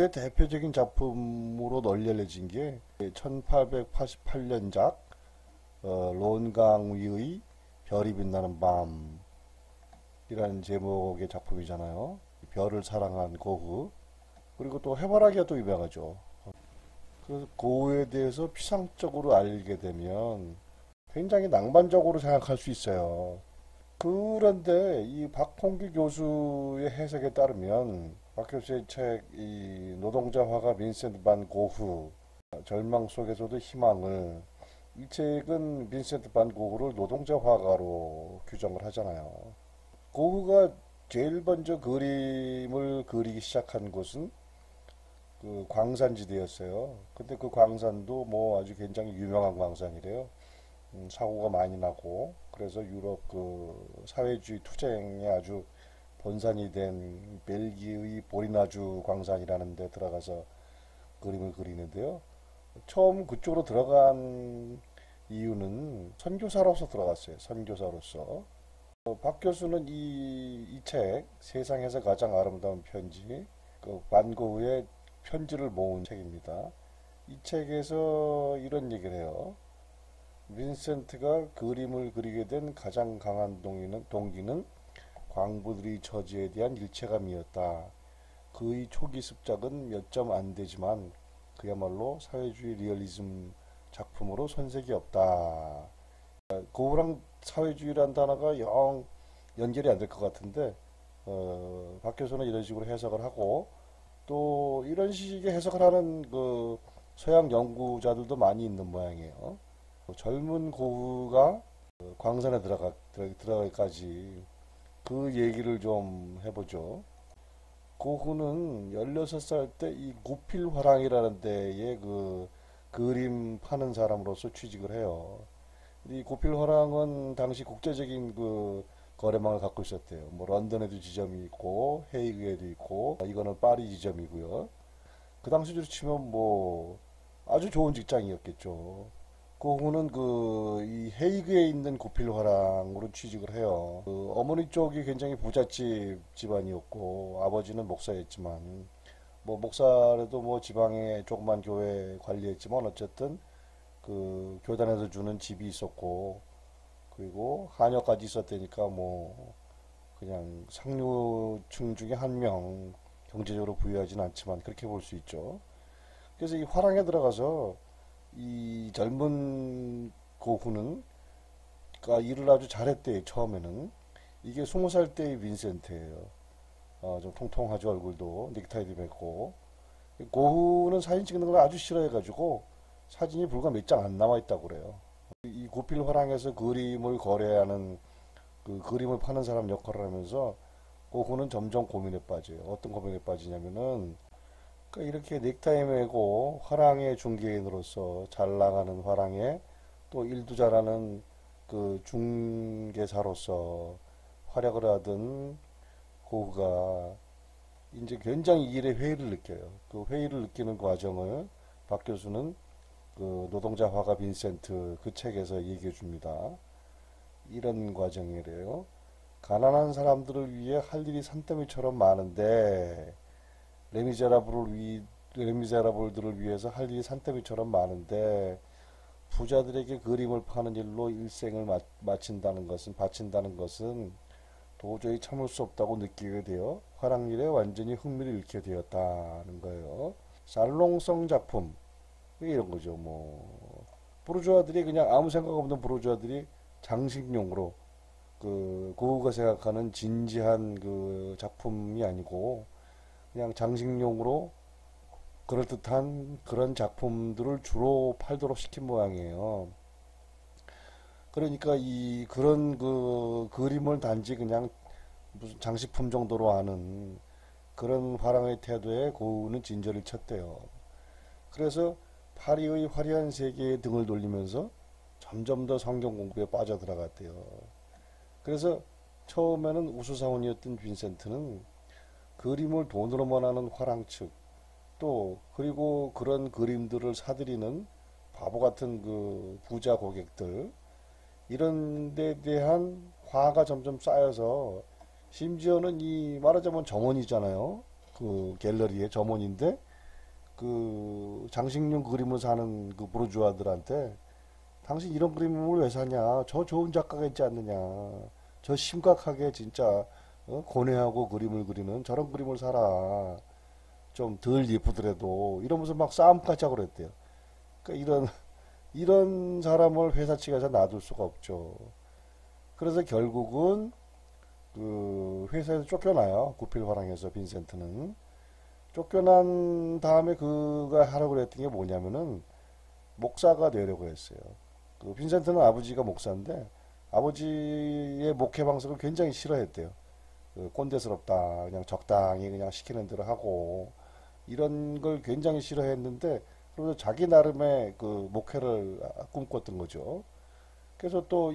고흐의 대표적인 작품으로 널리 알려진 게 1888년작 론강 위의 별이 빛나는 밤이라는 제목의 작품이잖아요. 별을 사랑한 고흐. 그리고 또 해바라기가 또 유명하죠. 그래서 고흐에 대해서 피상적으로 알게 되면 굉장히 낭만적으로 생각할 수 있어요. 그런데 이 박홍규 교수의 해석에 따르면 박 교수의 책 이 노동자 화가 빈센트 반 고흐 절망 속에서도 희망을, 이 책은 빈센트 반 고흐를 노동자 화가로 규정을 하잖아요. 고흐가 제일 먼저 그림을 그리기 시작한 곳은 그 광산지대였어요. 근데 그 광산도 뭐 아주 굉장히 유명한 광산이래요. 사고가 많이 나고, 그래서 유럽 그 사회주의 투쟁에 아주 본산이 된 벨기에의 보리나주 광산이라는 데 들어가서 그림을 그리는데요. 처음 그쪽으로 들어간 이유는 선교사로서 들어갔어요. 선교사로서. 박 교수는 이 책, 세상에서 가장 아름다운 편지, 그 반 고흐의 편지를 모은 책입니다. 이 책에서 이런 얘기를 해요. 빈센트가 그림을 그리게 된 가장 강한 동기는 광부들의 처지에 대한 일체감이었다. 그의 초기 습작은 몇 점 안 되지만 그야말로 사회주의 리얼리즘 작품으로 손색이 없다. 고흐랑 사회주의란 단어가 영 연결이 안 될 것 같은데 박 교수는 이런 식으로 해석을 하고, 또 이런 식의 해석을 하는 그 서양 연구자들도 많이 있는 모양이에요. 젊은 고흐가 광산에 들어가기까지 그 얘기를 좀 해보죠. 고흐는 16살 때 이 구필화랑이라는 데에 그 그림 파는 사람으로서 취직을 해요. 이 구필화랑은 당시 국제적인 그 거래망을 갖고 있었대요. 뭐 런던에도 지점이 있고 헤이그에도 있고, 이거는 파리 지점이고요. 그 당시로 치면 뭐 아주 좋은 직장이었겠죠. 고흐는 이 헤이그에 있는 구필화랑으로 취직을 해요. 그 어머니 쪽이 굉장히 부잣집 집안이었고 아버지는 목사였지만, 뭐 목사라도 뭐 지방의 조그만 교회 관리했지만 어쨌든 그 교단에서 주는 집이 있었고, 그리고 하녀까지 있었다니까 뭐 그냥 상류층 중에 한 명, 경제적으로 부유하진 않지만 그렇게 볼 수 있죠. 그래서 이 화랑에 들어가서 이 젊은 고흐는 일을 아주 잘했대요. 처음에는. 이게 20살 때의 빈센트예요. 좀 통통하죠. 얼굴도 넥타이도 맺고. 고흐는 사진 찍는 걸 아주 싫어해가지고 사진이 불과 몇 장 안 남아있다고 그래요. 이 고필 화랑에서 그림을 거래하는, 그 그림을 파는 사람 역할을 하면서 고흐는 점점 고민에 빠져요. 어떤 고민에 빠지냐면은, 그러니까 이렇게 넥타이 메고 화랑의 중개인으로서 잘 나가는 화랑에 또 일도 잘하는 그 중개사로서 활약을 하던 고흐가 이제 굉장히 일에 회의를 느껴요. 그 회의를 느끼는 과정을 박 교수는 그 노동자 화가 빈센트 그 책에서 얘기해 줍니다. 이런 과정이래요. 가난한 사람들을 위해 할 일이 산더미처럼 많은데, 레미제라블들을 위해서 할 일이 산더미처럼 많은데 부자들에게 그림을 파는 일로 일생을 바친다는 것은 도저히 참을 수 없다고 느끼게 되어 화랑일에 완전히 흥미를 잃게 되었다는 거예요. 살롱성 작품 이런 거죠. 뭐 부르주아들이, 그냥 아무 생각 없는 부르주아들이 장식용으로 그 고흐가 생각하는 진지한 그 작품이 아니고 그냥 장식용으로 그럴듯한 그런 작품들을 주로 팔도록 시킨 모양이에요. 그러니까 그런 그 그림을 단지 그냥 무슨 장식품 정도로 하는 그런 화랑의 태도에 고흐는 진저를 쳤대요. 그래서 파리의 화려한 세계에 등을 돌리면서 점점 더 성경 공부에 빠져들어갔대요. 그래서 처음에는 우수사원이었던 빈센트는 그림을 돈으로만 하는 화랑 측, 또 그리고 그런 그림들을 사들이는 바보 같은 그 부자 고객들, 이런 데 대한 화가 점점 쌓여서, 심지어는 이 말하자면 점원이잖아요. 그 갤러리의 점원인데 그 장식용 그림을 사는 그 부르주아들한테 당신 이런 그림을 왜 사냐? 저 좋은 작가가 있지 않느냐? 저 심각하게 진짜 고뇌하고 그림을 그리는 저런 그림을 사라. 좀 덜 예쁘더라도 이러면서 막 싸움까지 하고 그랬대요. 그러니까 이런 사람을 회사 측에서 놔둘 수가 없죠. 그래서 결국은 그 회사에서 쫓겨나요. 구필화랑에서 빈센트는 쫓겨난 다음에 그가 하라고 그랬던 게 뭐냐면은 목사가 되려고 했어요. 그 빈센트는 아버지가 목사인데 아버지의 목회 방식을 굉장히 싫어했대요. 그 꼰대스럽다. 그냥 적당히 그냥 시키는 대로 하고 이런 걸 굉장히 싫어했는데 그래서 자기 나름의 그 목회를 꿈꿨던 거죠. 그래서 또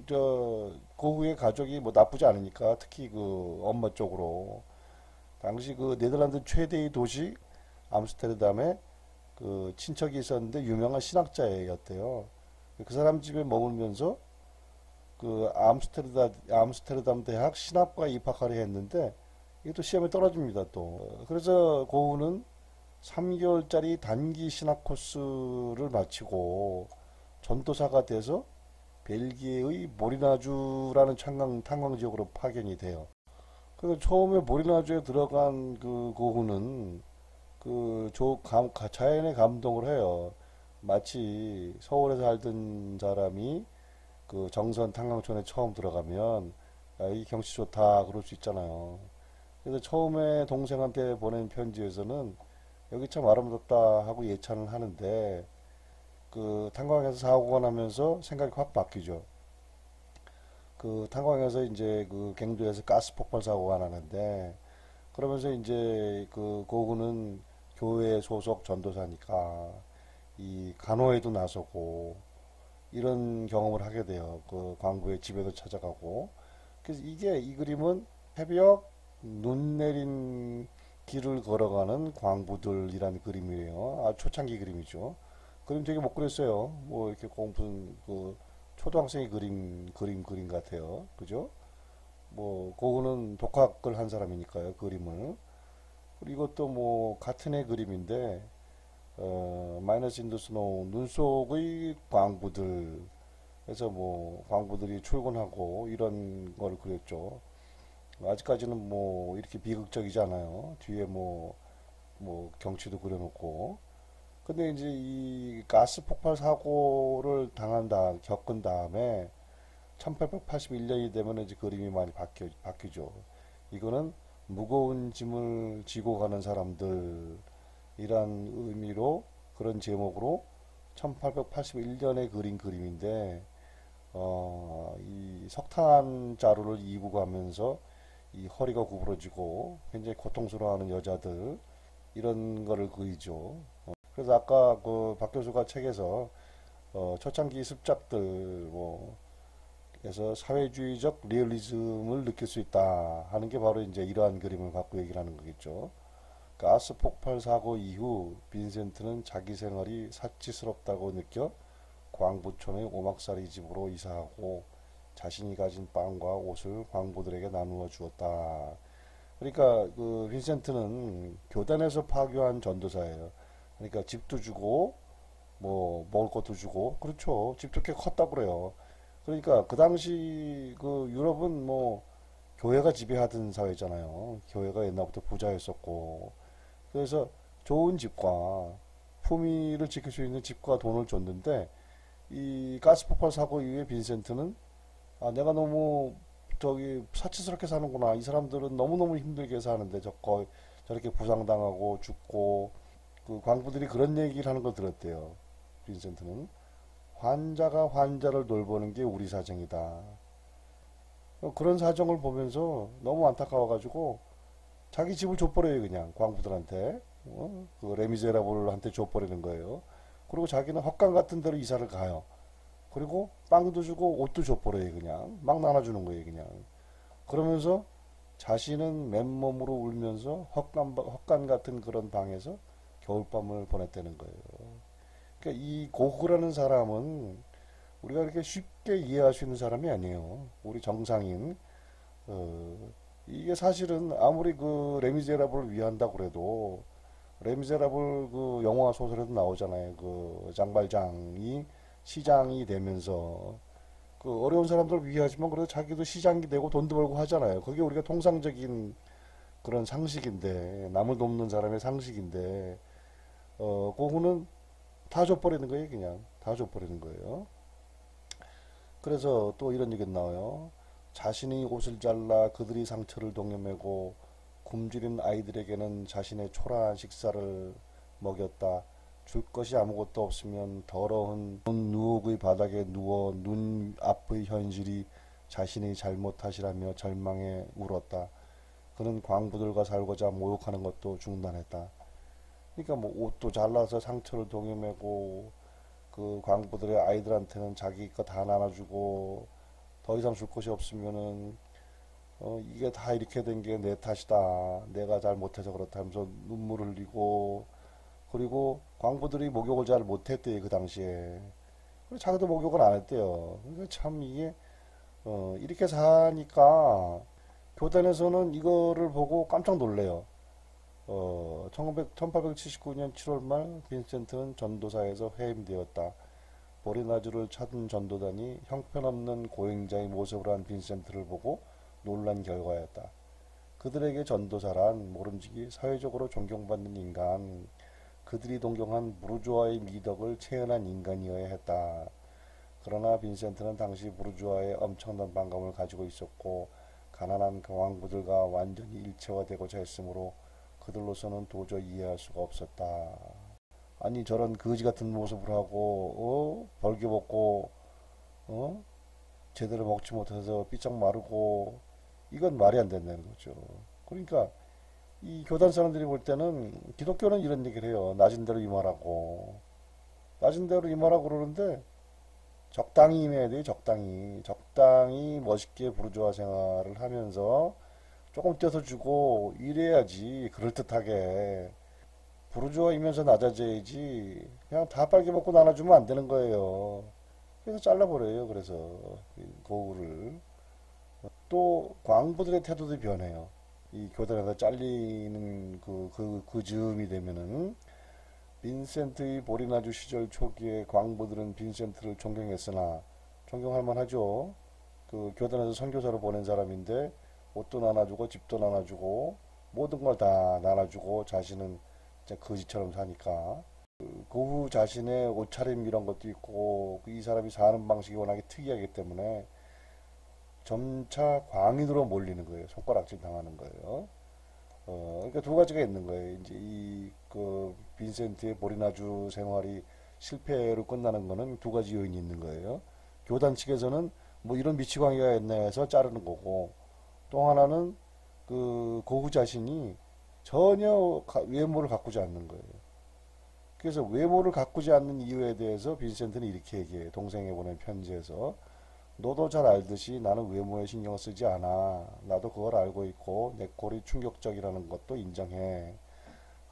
저 고흐의 가족이 뭐 나쁘지 않으니까 특히 그 엄마 쪽으로 당시 그 네덜란드 최대의 도시 암스테르담에 그 친척이 있었는데 유명한 신학자였대요. 그 사람 집에 머물면서 그 암스테르담 대학 신학과에 입학하려 했는데 이게 또 시험에 떨어집니다 또. 그래서 고흐는 3개월짜리 단기 신학 코스를 마치고 전도사가 돼서 벨기에의 모리나주라는 탄광 지역으로 파견이 돼요. 그래서 처음에 모리나주에 들어간 그 고흐는 자연에 감동을 해요. 마치 서울에 살던 사람이 그 정선 탄광촌에 처음 들어가면 야, 이 경치 좋다 그럴 수 있잖아요. 그래서 처음에 동생한테 보낸 편지에서는 여기 참 아름답다 하고 예찬을 하는데 그 탄광에서 사고가 나면서 생각이 확 바뀌죠. 그 탄광에서 이제 그 갱도에서 가스 폭발 사고가 나는데 그러면서 이제 그 고흐는 교회 소속 전도사니까 이 간호에도 나서고 이런 경험을 하게 돼요. 그 광부의 집에도 찾아가고. 그래서 이 그림은 새벽 눈 내린 길을 걸어가는 광부들이라는 그림이에요. 아, 초창기 그림이죠. 그림 되게 못 그렸어요. 뭐 이렇게 무슨 그 초등학생이 그림 같아요. 그죠? 뭐 고흐는 독학을 한 사람이니까요. 그림을. 그리고 이것도 뭐 같은 해 그림인데 마이너스 인더 스노우 눈 속의 광부들 해서 뭐 광부들이 출근하고 이런 걸 그렸죠. 아직까지는 뭐 이렇게 비극적이지 않아요. 뒤에 뭐 경치도 그려놓고. 근데 이제 이 가스 폭발 사고를 겪은 다음에 1881년이 되면 이제 그림이 많이 바뀌죠. 이거는 무거운 짐을 지고 가는 사람들이란 의미로 그런 제목으로 1881년에 그린 그림인데 이 석탄 자루를 이고 가면서 이 허리가 구부러지고 굉장히 고통스러워하는 여자들 이런 거를 그리죠. 그래서 아까 그 박 교수가 책에서 초창기 습작들 뭐 에서 사회주의적 리얼리즘을 느낄 수 있다 하는 게 바로 이제 이러한 그림을 갖고 얘기를 하는 거겠죠. 가스 폭발 사고 이후 빈센트는 자기 생활이 사치스럽다고 느껴 광부촌의 오막살이 집으로 이사하고 자신이 가진 빵과 옷을 광부들에게 나누어 주었다. 그러니까 그 빈센트는 교단에서 파교한 전도사예요. 그러니까 집도 주고 뭐 먹을 것도 주고 그렇죠. 집도 꽤 컸다고 그래요. 그러니까 그 당시 그 유럽은 뭐 교회가 지배하던 사회잖아요. 교회가 옛날부터 부자였었고 그래서 좋은 집과 품위를 지킬 수 있는 집과 돈을 줬는데 이 가스 폭발 사고 이후에 빈센트는 아 내가 너무 저기 사치스럽게 사는구나. 이 사람들은 너무너무 힘들게 사는데 저렇게 부상당하고 죽고 그 광부들이 그런 얘기를 하는 걸 들었대요. 빈센트는 환자가 환자를 돌보는 게 우리 사정이다. 그런 사정을 보면서 너무 안타까워가지고 자기 집을 줘버려요 그냥 광부들한테. 그 레미제라블한테 줘버리는 거예요. 그리고 자기는 헛간 같은 데로 이사를 가요. 그리고 빵도 주고 옷도 줘버려요 그냥. 막 나눠주는 거예요 그냥. 그러면서 자신은 맨몸으로 울면서 헛간 같은 그런 방에서 겨울밤을 보냈다는 거예요. 그러니까 이 고흐라는 사람은 우리가 이렇게 쉽게 이해할 수 있는 사람이 아니에요. 우리 정상인. 이게 사실은 아무리 그 레미제라블을 위한다고 그래도 레미제라블 그 영화 소설에도 나오잖아요. 그 장발장이 시장이 되면서 그 어려운 사람들 위하지만 그래도 자기도 시장이 되고 돈도 벌고 하잖아요. 그게 우리가 통상적인 그런 상식인데 남을 돕는 사람의 상식인데 그거는 다 줘버리는 거예요. 그냥 다 줘버리는 거예요. 그래서 또 이런 얘기 나와요. 자신이 옷을 잘라 그들이 상처를 동여매고 굶주린 아이들에게는 자신의 초라한 식사를 먹였다. 줄 것이 아무것도 없으면 더러운 누옥의 바닥에 누워 눈 앞의 현실이 자신의 잘못탓이라며 절망에 울었다. 그는 광부들과 살고자 모욕하는 것도 중단했다. 그러니까 뭐 옷도 잘라서 상처를 동여매고 그 광부들의 아이들한테는 자기 거 다 나눠주고 더 이상 줄 것이 없으면은 이게 다 이렇게 된 게 내 탓이다. 내가 잘못해서 그렇다 하면서 눈물을 흘리고 그리고 광부들이 목욕을 잘 못했대요 그 당시에. 그리고 자기도 목욕을 안 했대요. 그러니까 참 이게 이렇게 사니까 교단에서는 이거를 보고 깜짝 놀래요. 1879년 7월 말 빈센트는 전도사에서 해임되었다. 보리나주를 찾은 전도단이 형편없는 고행자의 모습을 한 빈센트를 보고 놀란 결과였다. 그들에게 전도사란 모름지기 사회적으로 존경받는 인간, 그들이 동경한 부르주아의 미덕을 체현한 인간이어야 했다. 그러나 빈센트는 당시 부르주아의 엄청난 반감을 가지고 있었고 가난한 왕부들과 완전히 일체화되고자 했으므로 그들로서는 도저히 이해할 수가 없었다. 아니 저런 거지 같은 모습을 하고 벌게 먹고 제대로 먹지 못해서 삐쩍 마르고 이건 말이 안 된다는 거죠. 그러니까 이 교단 사람들이 볼 때는 기독교는 이런 얘기를 해요. 낮은 대로 임하라고. 낮은 대로 임하라고 그러는데 적당히 임해야 돼요. 적당히 멋있게 부르주아 생활을 하면서 조금 떼서주고 이래야지 그럴듯하게. 부르주아이면서 낮아져야지 그냥 다 빨개 먹고 나눠주면 안 되는 거예요. 그래서 잘라버려요. 그래서 거울을. 또 광부들의 태도도 변해요. 이 교단에서 잘리는 그 즈음이 되면은 빈센트의 보리나주 시절 초기에 광부들은 빈센트를 존경했으나 존경할 만하죠. 그 교단에서 선교사로 보낸 사람인데 옷도 나눠주고 집도 나눠주고 모든 걸 다 나눠주고 자신은 진짜 거지처럼 사니까 그 후 자신의 옷차림 이런 것도 있고 이 사람이 사는 방식이 워낙에 특이하기 때문에 점차 광인으로 몰리는 거예요. 손가락질 당하는 거예요. 그러니까 두 가지가 있는 거예요. 이제 이 그 빈센트의 보리나주 생활이 실패로 끝나는 거는 두 가지 요인이 있는 거예요. 교단 측에서는 뭐 이런 미치광이가 있나 해서 자르는 거고 또 하나는 그 고구 자신이 전혀 외모를 가꾸지 않는 거예요. 그래서 외모를 가꾸지 않는 이유에 대해서 빈센트는 이렇게 얘기해요. 동생에 보낸 편지에서 너도 잘 알듯이 나는 외모에 신경 쓰지 않아. 나도 그걸 알고 있고 내 꼴이 충격적이라는 것도 인정해.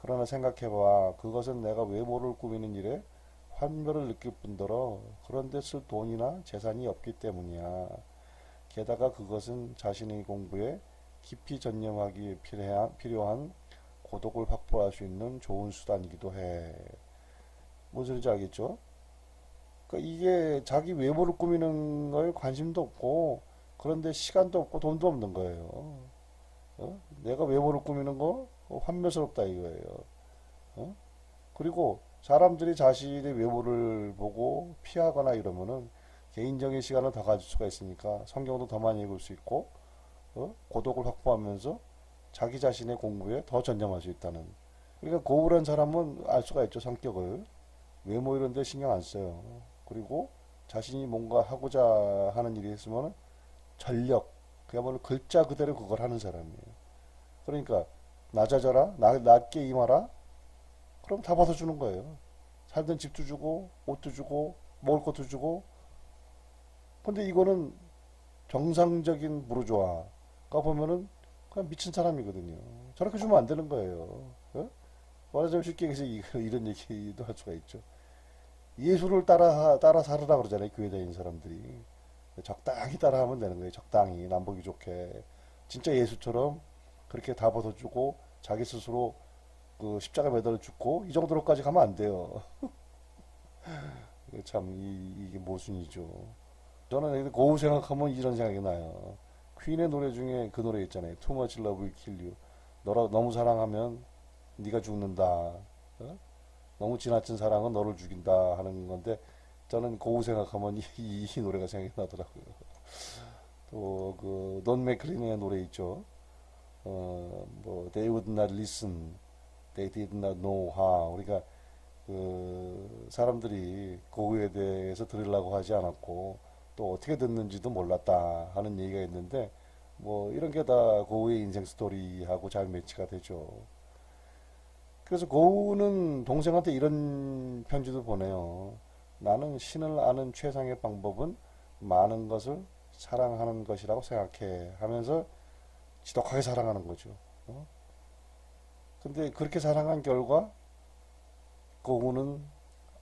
그러나 생각해봐. 그것은 내가 외모를 꾸미는 일에 환멸을 느낄 뿐더러 그런데 쓸 돈이나 재산이 없기 때문이야. 게다가 그것은 자신의 공부에 깊이 전념하기 위해 필요한 고독을 확보할 수 있는 좋은 수단이기도 해. 뭔 소리인지 알겠죠? 그러니까 이게 자기 외모를 꾸미는 걸 관심도 없고 그런데 시간도 없고 돈도 없는 거예요. 내가 외모를 꾸미는 거 환멸스럽다 이거예요. 그리고 사람들이 자신의 외모를 보고 피하거나 이러면은 개인적인 시간을 더 가질 수가 있으니까 성경도 더 많이 읽을 수 있고 고독을 확보하면서 자기 자신의 공부에 더 전념할 수 있다는. 그러니까 고울한 사람은 알 수가 있죠. 성격을. 외모 이런 데 신경 안 써요. 그리고 자신이 뭔가 하고자 하는 일이 있으면 전력, 그야말로 글자 그대로 그걸 하는 사람이에요. 그러니까 낮아져라, 낮게 임하라, 그럼 다 받아주는 거예요. 살던 집도 주고, 옷도 주고, 먹을 것도 주고. 근데 이거는 정상적인 부르주아가 보면은 그냥 미친 사람이거든요. 저렇게 주면 안 되는 거예요. 말하자면 쉽게 해서 이런 얘기도 할 수가 있죠. 예수를 따라 살으라 그러잖아요. 교회 다니는 사람들이. 적당히 따라하면 되는 거예요. 적당히. 남보기 좋게. 진짜 예수처럼 그렇게 다 벗어주고 자기 스스로 그 십자가 매달려 죽고 이 정도로까지 가면 안 돼요. 참 이게 모순이죠. 저는 고우 생각하면 이런 생각이 나요. 퀸의 노래 중에 그 노래 있잖아요. Too much love will kill you. 너라 너무 사랑하면 네가 죽는다. 어? 너무 지나친 사랑은 너를 죽인다 하는 건데 저는 고우 생각하면 이 노래가 생각이 나더라고요. 또 그 돈 맥클린의 노래 있죠. 뭐 They would not listen, they did not know how. 우리가 그 사람들이 고우에 대해서 들으려고 하지 않았고 또 어떻게 듣는지도 몰랐다 하는 얘기가 있는데 뭐 이런 게 다 고우의 인생 스토리하고 잘 매치가 되죠. 그래서 고우는 동생한테 이런 편지도 보내요. 나는 신을 아는 최상의 방법은 많은 것을 사랑하는 것이라고 생각해 하면서 지독하게 사랑하는 거죠. 어? 근데 그렇게 사랑한 결과 고우는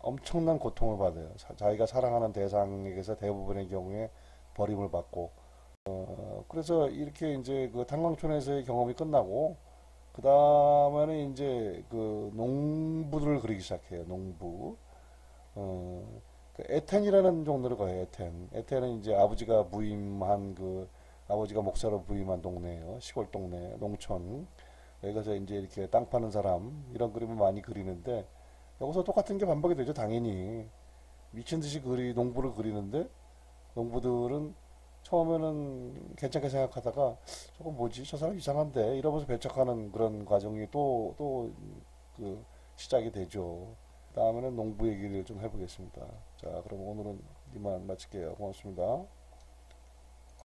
엄청난 고통을 받아요. 자기가 사랑하는 대상에게서 대부분의 경우에 버림을 받고 그래서 이렇게 이제 그 탄광촌에서의 경험이 끝나고 그 다음에는 이제 그 농부들을 그리기 시작해요. 농부. 그 에텐이라는 종류를 가요. 에텐. 에텐은 이제 아버지가 부임한 그 아버지가 목사로 부임한 동네예요. 시골 동네, 농촌. 여기서 이제 이렇게 땅 파는 사람 이런 그림을 많이 그리는데 여기서 똑같은 게 반복이 되죠. 당연히 미친 듯이 농부를 그리는데 농부들은 처음에는 괜찮게 생각하다가 저거 뭐지? 저 사람 이상한데? 이러면서 배척하는 그런 과정이 또 그 시작이 되죠. 다음에는 농부 얘기를 좀 해보겠습니다. 자, 그럼 오늘은 이만 마칠게요. 고맙습니다.